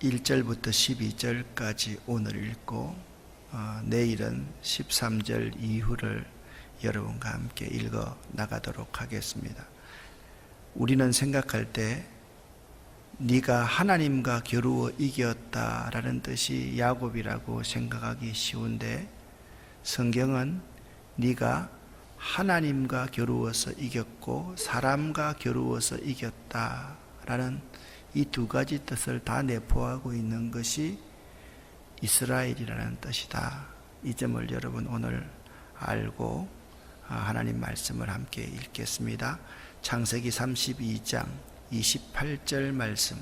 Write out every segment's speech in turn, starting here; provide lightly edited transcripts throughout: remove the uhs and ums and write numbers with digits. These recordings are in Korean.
1절부터 12절까지 오늘 읽고 내일은 13절 이후를 여러분과 함께 읽어 나가도록 하겠습니다. 우리는 생각할 때 네가 하나님과 겨루어 이겼다라는 뜻이 야곱이라고 생각하기 쉬운데, 성경은 네가 하나님과 겨루어서 이겼고 사람과 겨루어서 이겼다라는 이 두 가지 뜻을 다 내포하고 있는 것이 이스라엘이라는 뜻이다. 이 점을 여러분 오늘 알고 하나님 말씀을 함께 읽겠습니다. 창세기 32장 28절 말씀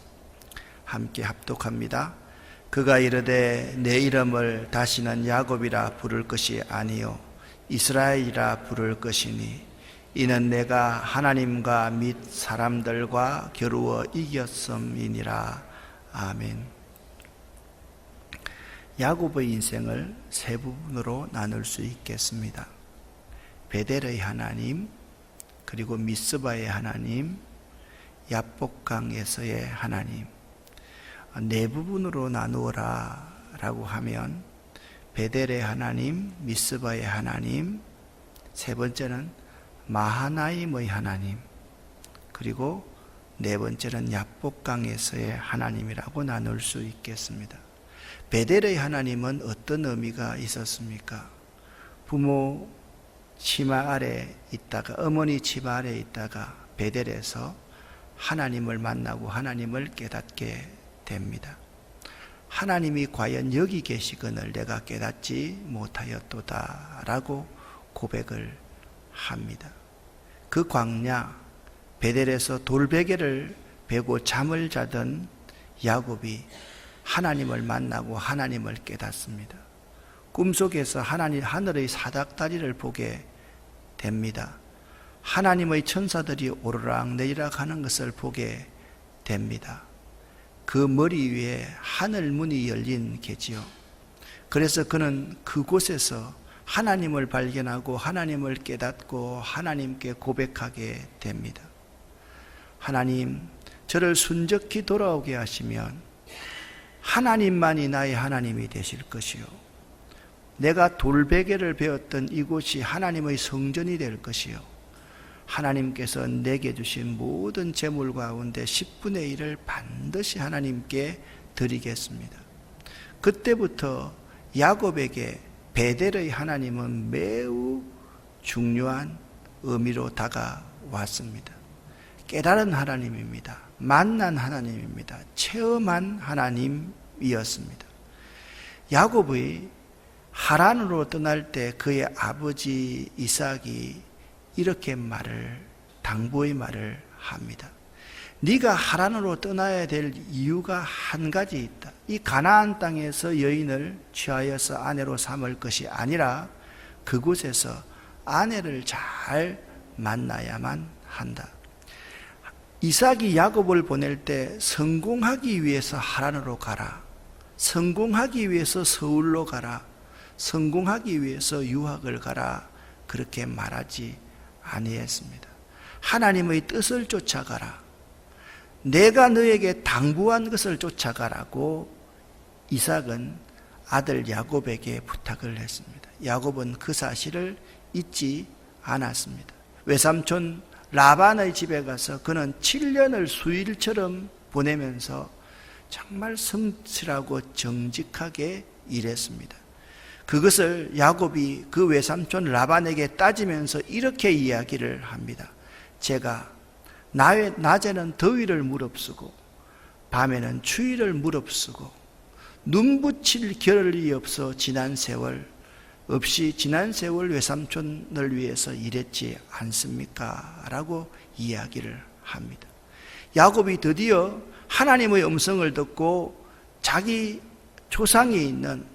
함께 합독합니다. 그가 이르되 내 이름을 다시는 야곱이라 부를 것이 아니요 이스라엘이라 부를 것이니 이는 내가 하나님과 및 사람들과 겨루어 이겼음이니라. 아멘. 야곱의 인생을 세 부분으로 나눌 수 있겠습니다. 베델의 하나님, 그리고 미스바의 하나님, 야복강에서의 하나님. 네 부분으로 나누어라 라고 하면 베델의 하나님, 미스바의 하나님, 세 번째는 마하나임의 하나님, 그리고 네 번째는 야복강에서의 하나님이라고 나눌 수 있겠습니다. 베델의 하나님은 어떤 의미가 있었습니까? 부모 치마 아래 있다가, 어머니 치마 아래 있다가 베델에서 하나님을 만나고 하나님을 깨닫게 됩니다. 하나님이 과연 여기 계시거늘 내가 깨닫지 못하였도다 라고 고백을 합니다. 그 광야 베델에서 돌베개를 베고 잠을 자던 야곱이 하나님을 만나고 하나님을 깨닫습니다. 꿈속에서 하늘의 사닥다리를 보게 됩니다. 하나님의 천사들이 오르락내리락 하는 것을 보게 됩니다. 그 머리 위에 하늘문이 열린 게지요. 그래서 그는 그곳에서 하나님을 발견하고 하나님을 깨닫고 하나님께 고백하게 됩니다. 하나님, 저를 순적히 돌아오게 하시면 하나님만이 나의 하나님이 되실 것이요 내가 돌베개를 베었던 이곳이 하나님의 성전이 될 것이요 하나님께서 내게 주신 모든 재물 가운데 10분의 1을 반드시 하나님께 드리겠습니다. 그때부터 야곱에게 베델의 하나님은 매우 중요한 의미로 다가왔습니다. 깨달은 하나님입니다. 만난 하나님입니다. 체험한 하나님이었습니다. 야곱의 하란으로 떠날 때 그의 아버지 이삭이 이렇게 당부의 말을 합니다. 네가 하란으로 떠나야 될 이유가 한 가지 있다. 이 가나안 땅에서 여인을 취하여서 아내로 삼을 것이 아니라 그곳에서 아내를 잘 만나야만 한다. 이삭이 야곱을 보낼 때 성공하기 위해서 하란으로 가라, 성공하기 위해서 서울로 가라, 성공하기 위해서 유학을 가라 그렇게 말하지 아니했습니다. 하나님의 뜻을 쫓아가라, 내가 너에게 당부한 것을 쫓아가라고 이삭은 아들 야곱에게 부탁을 했습니다. 야곱은 그 사실을 잊지 않았습니다. 외삼촌 라반의 집에 가서 그는 7년을 수일처럼 보내면서 정말 성실하고 정직하게 일했습니다. 그것을 야곱이 그 외삼촌 라반에게 따지면서 이렇게 이야기를 합니다. 제가 낮에는 더위를 무릅쓰고 밤에는 추위를 무릅쓰고 눈 붙일 겨를이 없어 지난 세월 외삼촌을 위해서 일했지 않습니까? 라고 이야기를 합니다. 야곱이 드디어 하나님의 음성을 듣고 자기 조상이 있는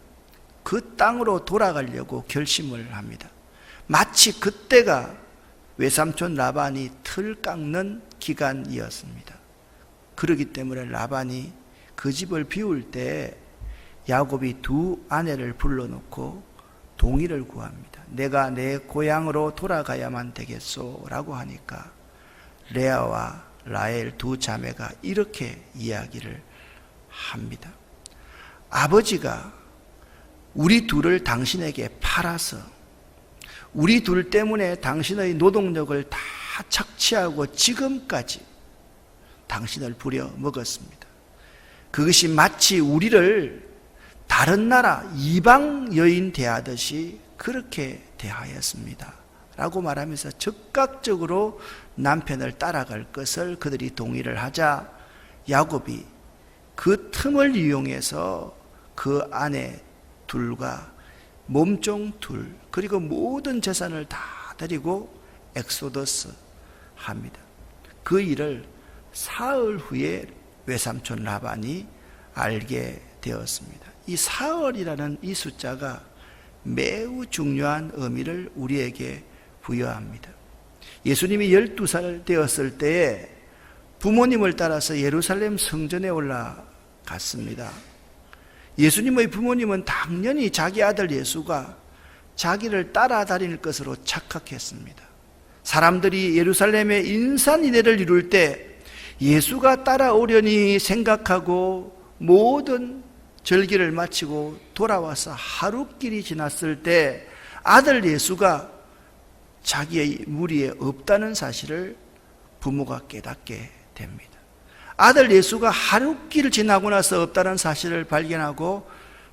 그 땅으로 돌아가려고 결심을 합니다. 마치 그때가 외삼촌 라반이 틀 깎는 기간이었습니다. 그렇기 때문에 라반이 그 집을 비울 때 야곱이 두 아내를 불러놓고 동의를 구합니다. 내가 내 고향으로 돌아가야만 되겠소 라고 하니까 레아와 라헬 두 자매가 이렇게 이야기를 합니다. 아버지가 우리 둘을 당신에게 팔아서 우리 둘 때문에 당신의 노동력을 다 착취하고 지금까지 당신을 부려 먹었습니다. 그것이 마치 우리를 다른 나라 이방 여인 대하듯이 그렇게 대하였습니다 라고 말하면서 즉각적으로 남편을 따라갈 것을 그들이 동의를 하자 야곱이 그 틈을 이용해서 그 아내 둘과 몸종 둘 그리고 모든 재산을 다 데리고 엑소더스 합니다. 그 일을 사흘 후에 외삼촌 라반이 알게 되었습니다. 이 사흘이라는 이 숫자가 매우 중요한 의미를 우리에게 부여합니다. 예수님이 12살 되었을 때에 부모님을 따라서 예루살렘 성전에 올라갔습니다. 예수님의 부모님은 당연히 자기 아들 예수가 자기를 따라다닐 것으로 착각했습니다. 사람들이 예루살렘에 인산인해를 이룰 때 예수가 따라오려니 생각하고 모든 절기를 마치고 돌아와서 하루길이 지났을 때 아들 예수가 자기의 무리에 없다는 사실을 부모가 깨닫게 됩니다. 아들 예수가 하루길을 지나고 나서 없다는 사실을 발견하고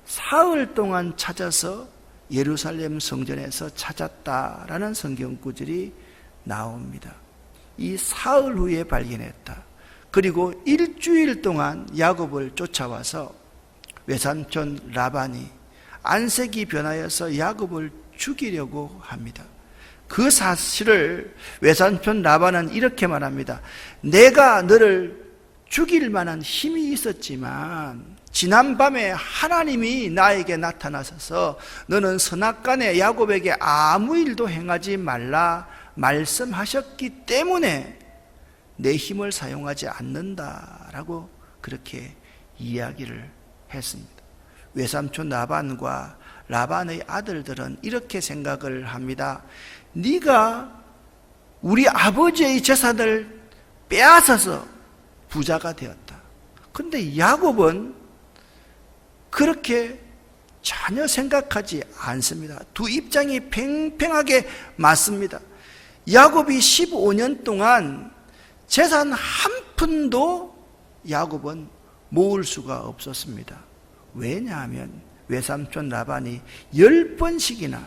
사흘 동안 찾아서 예루살렘 성전에서 찾았다라는 성경 구절이 나옵니다. 이 사흘 후에 발견했다. 그리고 일주일 동안 야곱을 쫓아와서 외삼촌 라반이 안색이 변하여서 야곱을 죽이려고 합니다. 그 사실을 외삼촌 라반은 이렇게 말합니다. 내가 너를 죽일 만한 힘이 있었지만 지난밤에 하나님이 나에게 나타나셔서 너는 선악간에 야곱에게 아무 일도 행하지 말라 말씀하셨기 때문에 내 힘을 사용하지 않는다라고 그렇게 이야기를 했습니다. 외삼촌 라반과 라반의 아들들은 이렇게 생각을 합니다. 네가 우리 아버지의 재산을 빼앗아서 부자가 되었다. 그런데 야곱은 그렇게 전혀 생각하지 않습니다. 두 입장이 팽팽하게 맞습니다. 야곱이 15년 동안 재산 한 푼도 야곱은 모을 수가 없었습니다. 왜냐하면 외삼촌 라반이 10번씩이나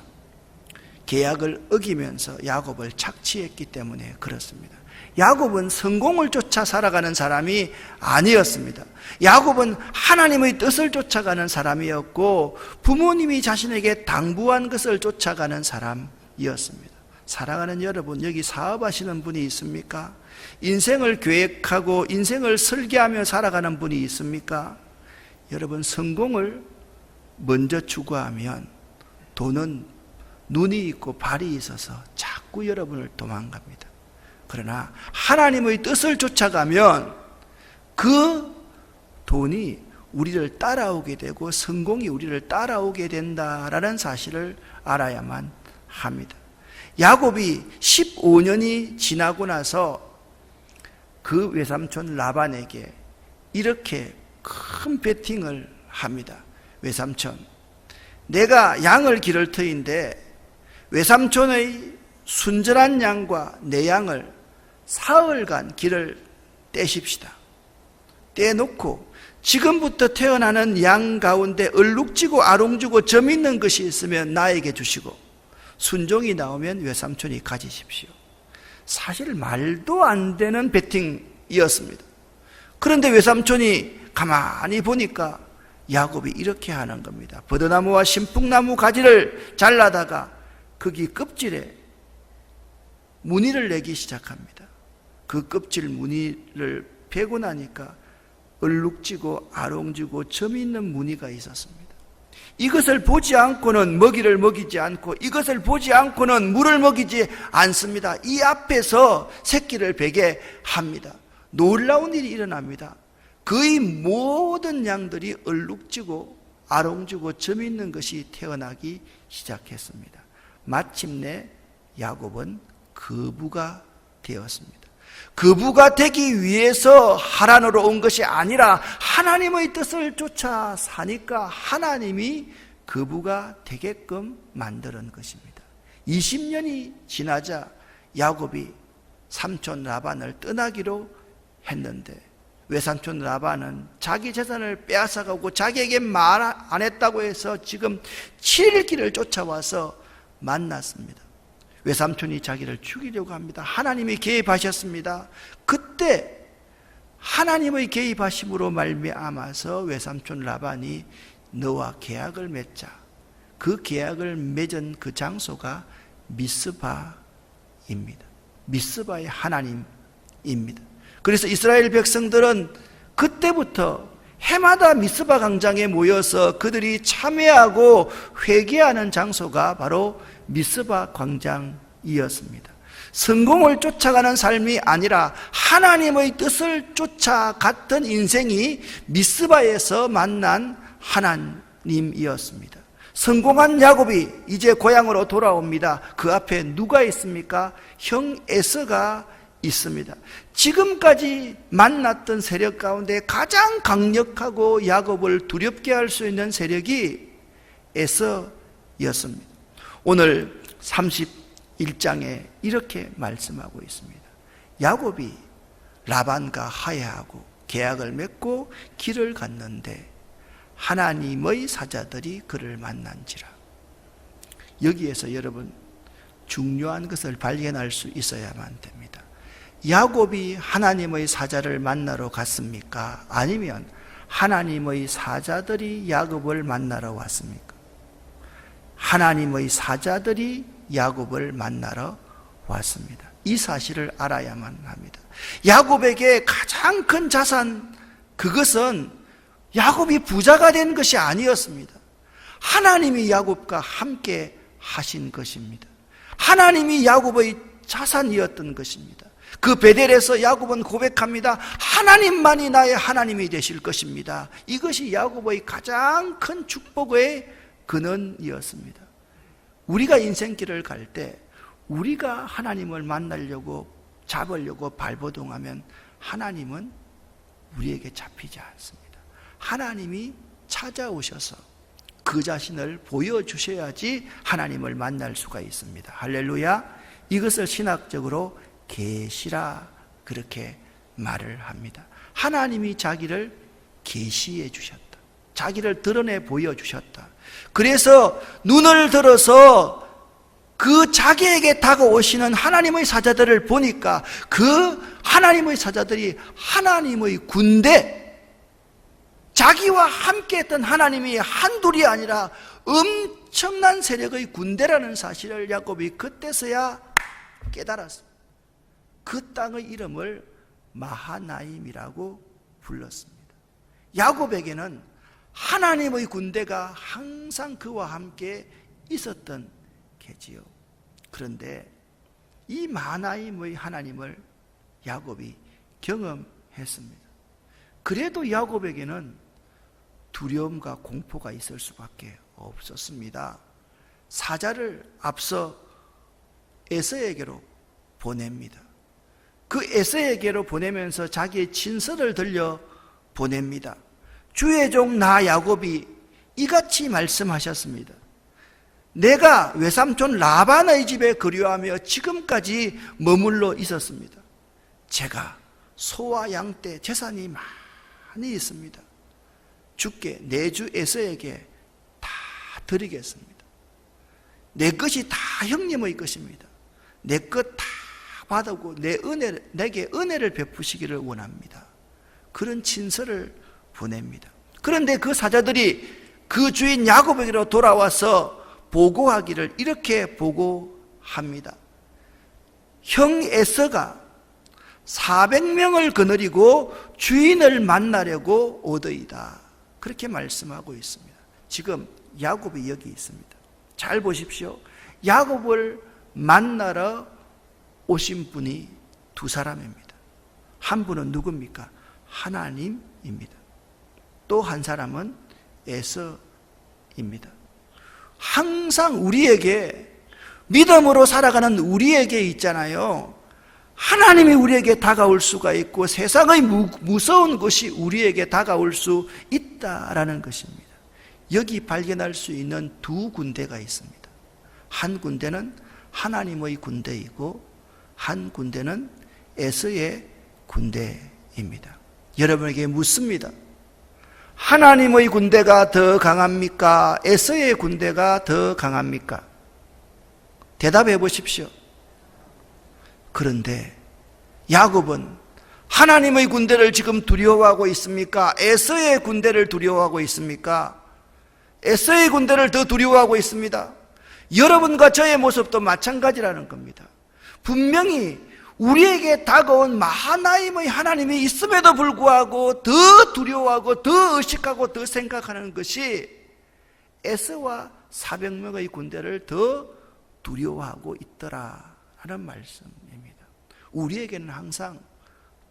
계약을 어기면서 야곱을 착취했기 때문에 그렇습니다. 야곱은 성공을 쫓아 살아가는 사람이 아니었습니다. 야곱은 하나님의 뜻을 쫓아가는 사람이었고 부모님이 자신에게 당부한 것을 쫓아가는 사람이었습니다. 사랑하는 여러분, 여기 사업하시는 분이 있습니까? 인생을 계획하고 인생을 설계하며 살아가는 분이 있습니까? 여러분, 성공을 먼저 추구하면 돈은 눈이 있고 발이 있어서 자꾸 여러분을 도망갑니다. 그러나 하나님의 뜻을 쫓아가면 그 돈이 우리를 따라오게 되고 성공이 우리를 따라오게 된다라는 사실을 알아야만 합니다. 야곱이 15년이 지나고 나서 그 외삼촌 라반에게 이렇게 큰 베팅을 합니다. 외삼촌, 내가 양을 기를 터인데 외삼촌의 순전한 양과 내 양을 사흘간 길을 떼십시다. 떼놓고 지금부터 태어나는 양 가운데 얼룩지고 아롱지고 점 있는 것이 있으면 나에게 주시고 순종이 나오면 외삼촌이 가지십시오. 사실 말도 안 되는 베팅이었습니다. 그런데 외삼촌이 가만히 보니까 야곱이 이렇게 하는 겁니다. 버드나무와 신풍나무 가지를 잘라다가 거기 껍질에 무늬를 내기 시작합니다. 그 껍질 무늬를 베고 나니까 얼룩지고 아롱지고 점이 있는 무늬가 있었습니다. 이것을 보지 않고는 먹이를 먹이지 않고 이것을 보지 않고는 물을 먹이지 않습니다. 이 앞에서 새끼를 베게 합니다. 놀라운 일이 일어납니다. 거의 모든 양들이 얼룩지고 아롱지고 점 있는 것이 태어나기 시작했습니다. 마침내 야곱은 거부가 되었습니다. 거부가 되기 위해서 하란으로 온 것이 아니라 하나님의 뜻을 쫓아 사니까 하나님이 거부가 되게끔 만드는 것입니다. 20년이 지나자 야곱이 삼촌 라반을 떠나기로 했는데 외삼촌 라반은 자기 재산을 빼앗아가고 자기에게 말 안 했다고 해서 지금 7일 길을 쫓아와서 만났습니다. 외삼촌이 자기를 죽이려고 합니다. 하나님이 개입하셨습니다. 그때 하나님의 개입하심으로 말미암아서 외삼촌 라반이 너와 계약을 맺자. 그 계약을 맺은 그 장소가 미스바입니다. 미스바의 하나님입니다. 그래서 이스라엘 백성들은 그때부터 해마다 미스바 광장에 모여서 그들이 참회하고 회개하는 장소가 바로 미스바 광장이었습니다. 성공을 쫓아가는 삶이 아니라 하나님의 뜻을 쫓아갔던 인생이 미스바에서 만난 하나님이었습니다. 성공한 야곱이 이제 고향으로 돌아옵니다. 그 앞에 누가 있습니까? 형 에서가 있습니다. 지금까지 만났던 세력 가운데 가장 강력하고 야곱을 두렵게 할 수 있는 세력이 에서였습니다. 오늘 31장에 이렇게 말씀하고 있습니다. 야곱이 라반과 화해하고 계약을 맺고 길을 갔는데 하나님의 사자들이 그를 만난지라. 여기에서 여러분 중요한 것을 발견할 수 있어야만 됩니다. 야곱이 하나님의 사자를 만나러 갔습니까? 아니면 하나님의 사자들이 야곱을 만나러 왔습니까? 하나님의 사자들이 야곱을 만나러 왔습니다. 이 사실을 알아야만 합니다. 야곱에게 가장 큰 자산, 그것은 야곱이 부자가 된 것이 아니었습니다. 하나님이 야곱과 함께 하신 것입니다. 하나님이 야곱의 자산이었던 것입니다. 그 베델에서 야곱은 고백합니다. 하나님만이 나의 하나님이 되실 것입니다. 이것이 야곱의 가장 큰 축복의 근원이었습니다. 우리가 인생길을 갈 때 우리가 하나님을 만나려고 잡으려고 발버둥하면 하나님은 우리에게 잡히지 않습니다. 하나님이 찾아오셔서 그 자신을 보여주셔야지 하나님을 만날 수가 있습니다. 할렐루야. 이것을 신학적으로 계시라 그렇게 말을 합니다. 하나님이 자기를 계시해 주셨다. 자기를 드러내 보여주셨다. 그래서 눈을 들어서 그 자기에게 다가오시는 하나님의 사자들을 보니까 그 하나님의 사자들이 하나님의 군대, 자기와 함께 했던 하나님이 한둘이 아니라 엄청난 세력의 군대라는 사실을 야곱이 그때서야 깨달았습니다. 그 땅의 이름을 마하나임이라고 불렀습니다. 야곱에게는 하나님의 군대가 항상 그와 함께 있었던 게지요. 그런데 이 마하나임의 하나님을 야곱이 경험했습니다. 그래도 야곱에게는 두려움과 공포가 있을 수밖에 없었습니다. 사자를 앞서 에서에게로 보냅니다. 그 에서에게로 보내면서 자기의 진설을 들려 보냅니다. 주의 종 나 야곱이 이같이 말씀하셨습니다. 내가 외삼촌 라반의 집에 거류하며 지금까지 머물러 있었습니다. 제가 소와 양떼 재산이 많이 있습니다. 주께 내 주 에서에게 다 드리겠습니다. 내 것이 다 형님의 것입니다. 내 것 다 받고 내게 은혜를 베푸시기를 원합니다. 그런 친서를 보냅니다. 그런데 그 사자들이 그 주인 야곱에게로 돌아와서 보고하기를 이렇게 보고합니다. 형 에서가 400명을 거느리고 주인을 만나려고 오더이다. 그렇게 말씀하고 있습니다. 지금 야곱이 여기 있습니다. 잘 보십시오. 야곱을 만나러 오신 분이 두 사람입니다. 한 분은 누굽니까? 하나님입니다. 또 한 사람은 에서입니다. 항상 우리에게, 믿음으로 살아가는 우리에게 있잖아요. 하나님이 우리에게 다가올 수가 있고 세상의 무서운 것이 우리에게 다가올 수 있다라는 것입니다. 여기 발견할 수 있는 두 군대가 있습니다. 한 군대는 하나님의 군대이고 한 군대는 에서의 군대입니다. 여러분에게 묻습니다. 하나님의 군대가 더 강합니까? 에서의 군대가 더 강합니까? 대답해 보십시오. 그런데 야곱은 하나님의 군대를 지금 두려워하고 있습니까? 에서의 군대를 두려워하고 있습니까? 에서의 군대를 더 두려워하고 있습니다. 여러분과 저의 모습도 마찬가지라는 겁니다. 분명히 우리에게 다가온 마하나임의 하나님이 있음에도 불구하고 더 두려워하고 더 의식하고 더 생각하는 것이 에서와 400명의 군대를 더 두려워하고 있더라 하는 말씀입니다. 우리에게는 항상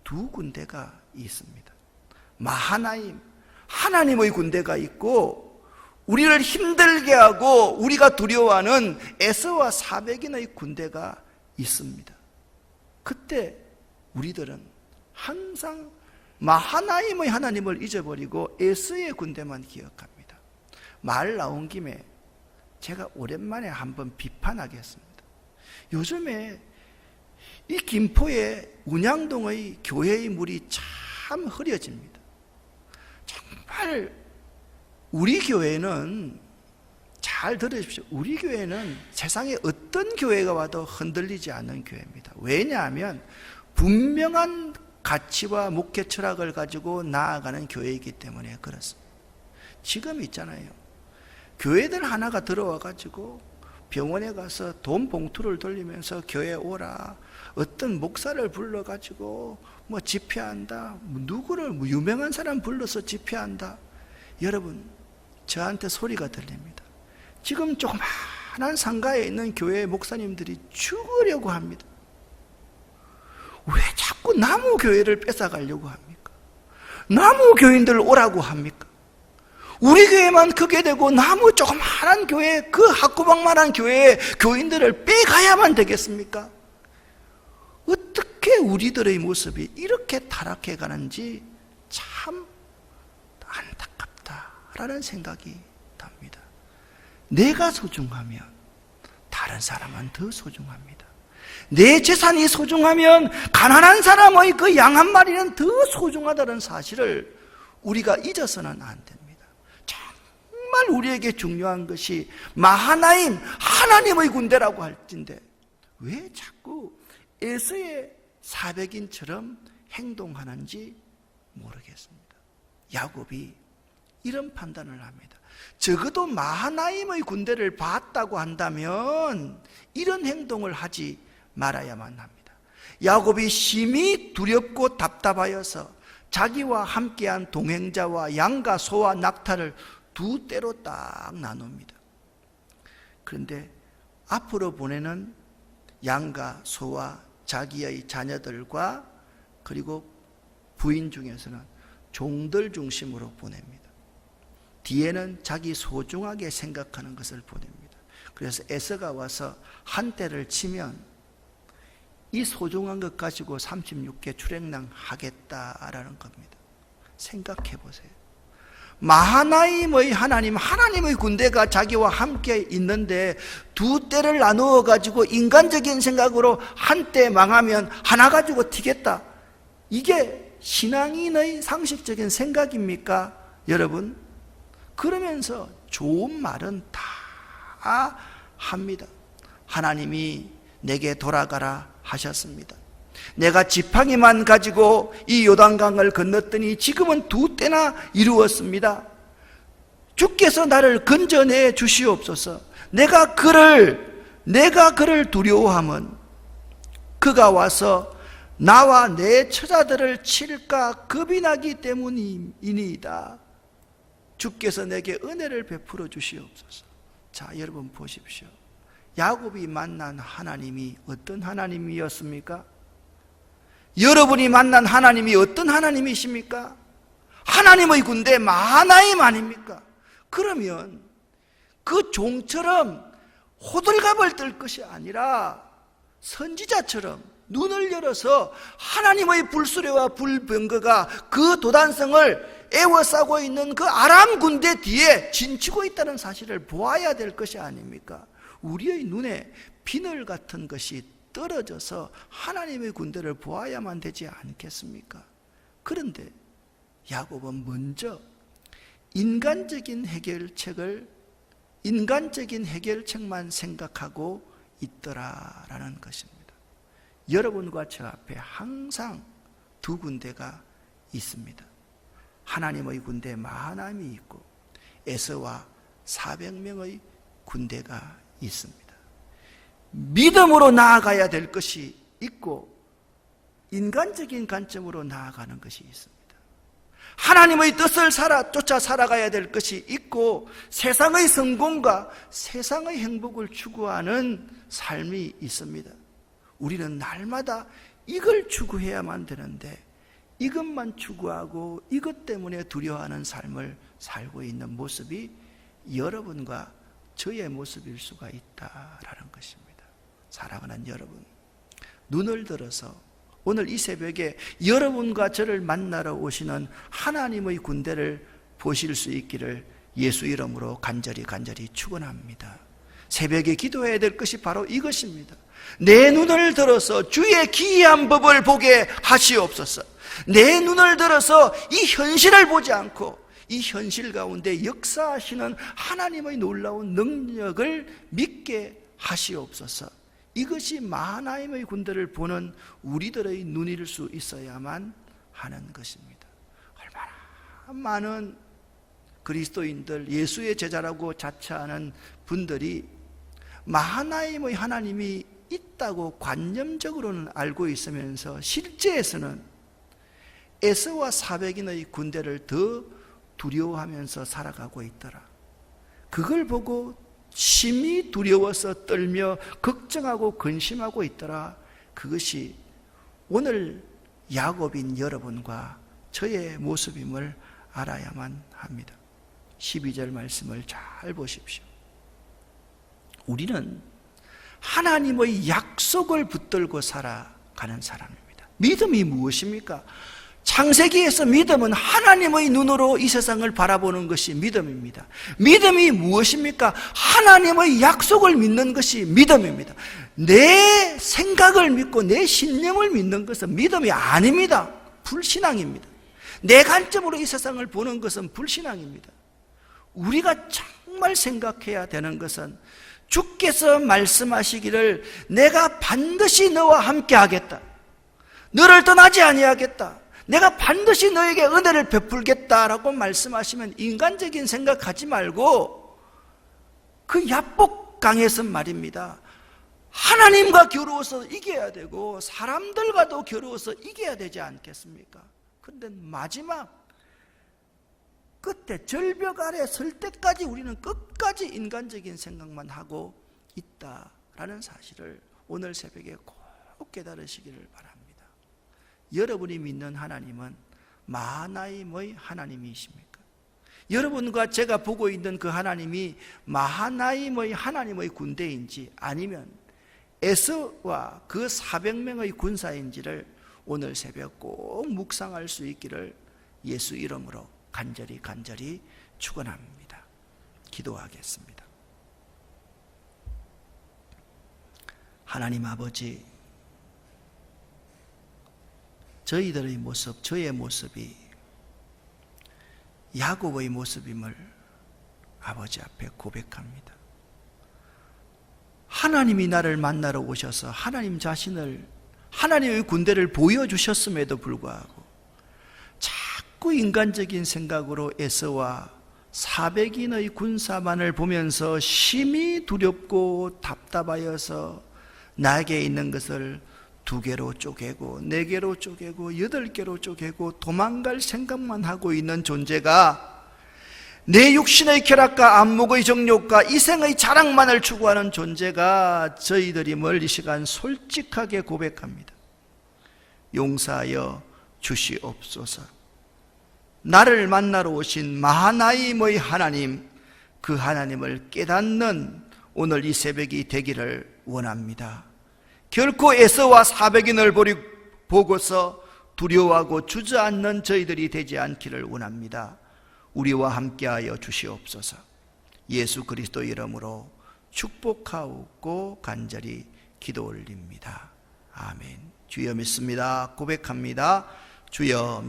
두 군대가 있습니다. 마하나임, 하나님의 군대가 있고 우리를 힘들게 하고 우리가 두려워하는 에서와 400인의 군대가 있습니다. 그때 우리들은 항상 마하나임의 하나님을 잊어버리고 에서의 군대만 기억합니다. 말 나온 김에 제가 오랜만에 한번 비판하겠습니다. 요즘에 이 김포의 운양동의 교회의 물이 참 흐려집니다. 정말 우리 교회는, 잘 들으십시오, 우리 교회는 세상에 어떤 교회가 와도 흔들리지 않는 교회입니다. 왜냐하면 분명한 가치와 목회 철학을 가지고 나아가는 교회이기 때문에 그렇습니다. 지금 있잖아요, 교회들 하나가 들어와 가지고 병원에 가서 돈 봉투를 돌리면서 교회 오라, 어떤 목사를 불러 가지고 뭐 집회한다, 누구를 유명한 사람 불러서 집회한다. 여러분, 저한테 소리가 들립니다. 지금 조그마한 상가에 있는 교회 목사님들이 죽으려고 합니다. 왜 자꾸 나무 교회를 뺏어가려고 합니까? 나무 교인들 오라고 합니까? 우리 교회만 크게 되고 나무 조그마한 교회, 그 학구방만한 교회에 교인들을 빼가야만 되겠습니까? 어떻게 우리들의 모습이 이렇게 타락해 가는지 참 안타깝다라는 생각이 듭니다. 내가 소중하면 다른 사람은 더 소중합니다. 내 재산이 소중하면 가난한 사람의 그 양 한 마리는 더 소중하다는 사실을 우리가 잊어서는 안 됩니다. 정말 우리에게 중요한 것이 마하나임, 하나님의 군대라고 할진데 왜 자꾸 에서의 400인처럼 행동하는지 모르겠습니다. 야곱이 이런 판단을 합니다. 적어도 마하나임의 군대를 봤다고 한다면 이런 행동을 하지 말아야만 합니다. 야곱이 심히 두렵고 답답하여서 자기와 함께한 동행자와 양과 소와 낙타를 두 떼로 딱 나눕니다. 그런데 앞으로 보내는 양과 소와 자기의 자녀들과 그리고 부인 중에서는 종들 중심으로 보냅니다. 뒤에는 자기 소중하게 생각하는 것을 보냅니다. 그래서 에서가 와서 한 대를 치면 이 소중한 것 가지고 36개 출행랑 하겠다라는 겁니다. 생각해 보세요. 마하나임의 하나님, 하나님의 군대가 자기와 함께 있는데 두 떼를 나누어 가지고 인간적인 생각으로 한 떼 망하면 하나 가지고 튀겠다. 이게 신앙인의 상식적인 생각입니까? 여러분, 그러면서 좋은 말은 다 합니다. 하나님이 내게 돌아가라 하셨습니다. 내가 지팡이만 가지고 이 요단강을 건넜더니 지금은 두 때나 이루었습니다. 주께서 나를 건져내 주시옵소서. 내가 그를 두려워하면 그가 와서 나와 내 처자들을 칠까 겁이 나기 때문이니이다. 주께서 내게 은혜를 베풀어 주시옵소서. 자, 여러분 보십시오. 야곱이 만난 하나님이 어떤 하나님이었습니까? 여러분이 만난 하나님이 어떤 하나님이십니까? 하나님의 군대 마하나임 아닙니까? 그러면 그 종처럼 호들갑을 떨 것이 아니라 선지자처럼 눈을 열어서 하나님의 불수레와 불병거가 그 도단성을 에워싸고 있는 그 아람 군대 뒤에 진치고 있다는 사실을 보아야 될 것이 아닙니까? 우리의 눈에 비늘 같은 것이 떨어져서 하나님의 군대를 보아야만 되지 않겠습니까? 그런데 야곱은 먼저 인간적인 해결책만 생각하고 있더라라는 것입니다. 여러분과 저 앞에 항상 두 군대가 있습니다. 하나님의 군대 마하나임이 있고 에서와 400명의 군대가 있습니다. 믿음으로 나아가야 될 것이 있고 인간적인 관점으로 나아가는 것이 있습니다. 하나님의 뜻을 쫓아 살아가야 될 것이 있고 세상의 성공과 세상의 행복을 추구하는 삶이 있습니다. 우리는 날마다 이걸 추구해야만 되는데 이것만 추구하고 이것 때문에 두려워하는 삶을 살고 있는 모습이 여러분과 저의 모습일 수가 있다라는 것입니다. 사랑하는 여러분, 눈을 들어서 오늘 이 새벽에 여러분과 저를 만나러 오시는 하나님의 군대를 보실 수 있기를 예수 이름으로 간절히 축원합니다. 새벽에 기도해야 될 것이 바로 이것입니다. 내 눈을 들어서 주의 기이한 법을 보게 하시옵소서. 내 눈을 들어서 이 현실을 보지 않고 이 현실 가운데 역사하시는 하나님의 놀라운 능력을 믿게 하시옵소서. 이것이 마하나임의 군대를 보는 우리들의 눈일 수 있어야만 하는 것입니다. 얼마나 많은 그리스도인들, 예수의 제자라고 자처하는 분들이 마하나임의 하나님이 있다고 관념적으로는 알고 있으면서 실제에서는 에서와 400인의 군대를 더 두려워하면서 살아가고 있더라. 그걸 보고 심히 두려워서 떨며 걱정하고 근심하고 있더라. 그것이 오늘 야곱인 여러분과 저의 모습임을 알아야만 합니다. 12절 말씀을 잘 보십시오. 우리는 하나님의 약속을 붙들고 살아가는 사람입니다. 믿음이 무엇입니까? 창세기에서 믿음은 하나님의 눈으로 이 세상을 바라보는 것이 믿음입니다. 믿음이 무엇입니까? 하나님의 약속을 믿는 것이 믿음입니다. 내 생각을 믿고 내 신념을 믿는 것은 믿음이 아닙니다. 불신앙입니다. 내 관점으로 이 세상을 보는 것은 불신앙입니다. 우리가 정말 생각해야 되는 것은 주께서 말씀하시기를 내가 반드시 너와 함께 하겠다. 너를 떠나지 아니하겠다. 내가 반드시 너에게 은혜를 베풀겠다라고 말씀하시면 인간적인 생각하지 말고 그 야복강에서 말입니다. 하나님과 겨루어서 이겨야 되고 사람들과도 겨루어서 이겨야 되지 않겠습니까? 그런데 마지막 끝에 절벽 아래 설 때까지 우리는 끝까지 인간적인 생각만 하고 있다라는 사실을 오늘 새벽에 꼭 깨달으시기를 바랍니다. 여러분이 믿는 하나님은 마하나임의 하나님이십니까? 여러분과 제가 보고 있는 그 하나님이 마하나임의 하나님의 군대인지 아니면 에서와 그 400명의 군사인지를 오늘 새벽 꼭 묵상할 수 있기를 예수 이름으로 간절히 축원합니다. 기도하겠습니다. 하나님 아버지, 저희들의 모습, 저의 모습이 야곱의 모습임을 아버지 앞에 고백합니다. 하나님이 나를 만나러 오셔서 하나님 자신을, 하나님의 군대를 보여주셨음에도 불구하고 자꾸 인간적인 생각으로 에서와 400인의 군사만을 보면서 심히 두렵고 답답하여서 나에게 있는 것을 2개로 쪼개고 4개로 쪼개고 8개로 쪼개고 도망갈 생각만 하고 있는 존재가 내 육신의 쾌락과 안목의 정욕과 이생의 자랑만을 추구하는 존재가 저희들임을 이 시간 솔직하게 고백합니다. 용서하여 주시옵소서. 나를 만나러 오신 마하나임의 하나님, 그 하나님을 깨닫는 오늘 이 새벽이 되기를 원합니다. 결코 에서와 사백인을 보고서 두려워하고 주저앉는 저희들이 되지 않기를 원합니다. 우리와 함께하여 주시옵소서. 예수 그리스도 이름으로 축복하고 간절히 기도 올립니다. 아멘. 주여 믿습니다. 고백합니다. 주여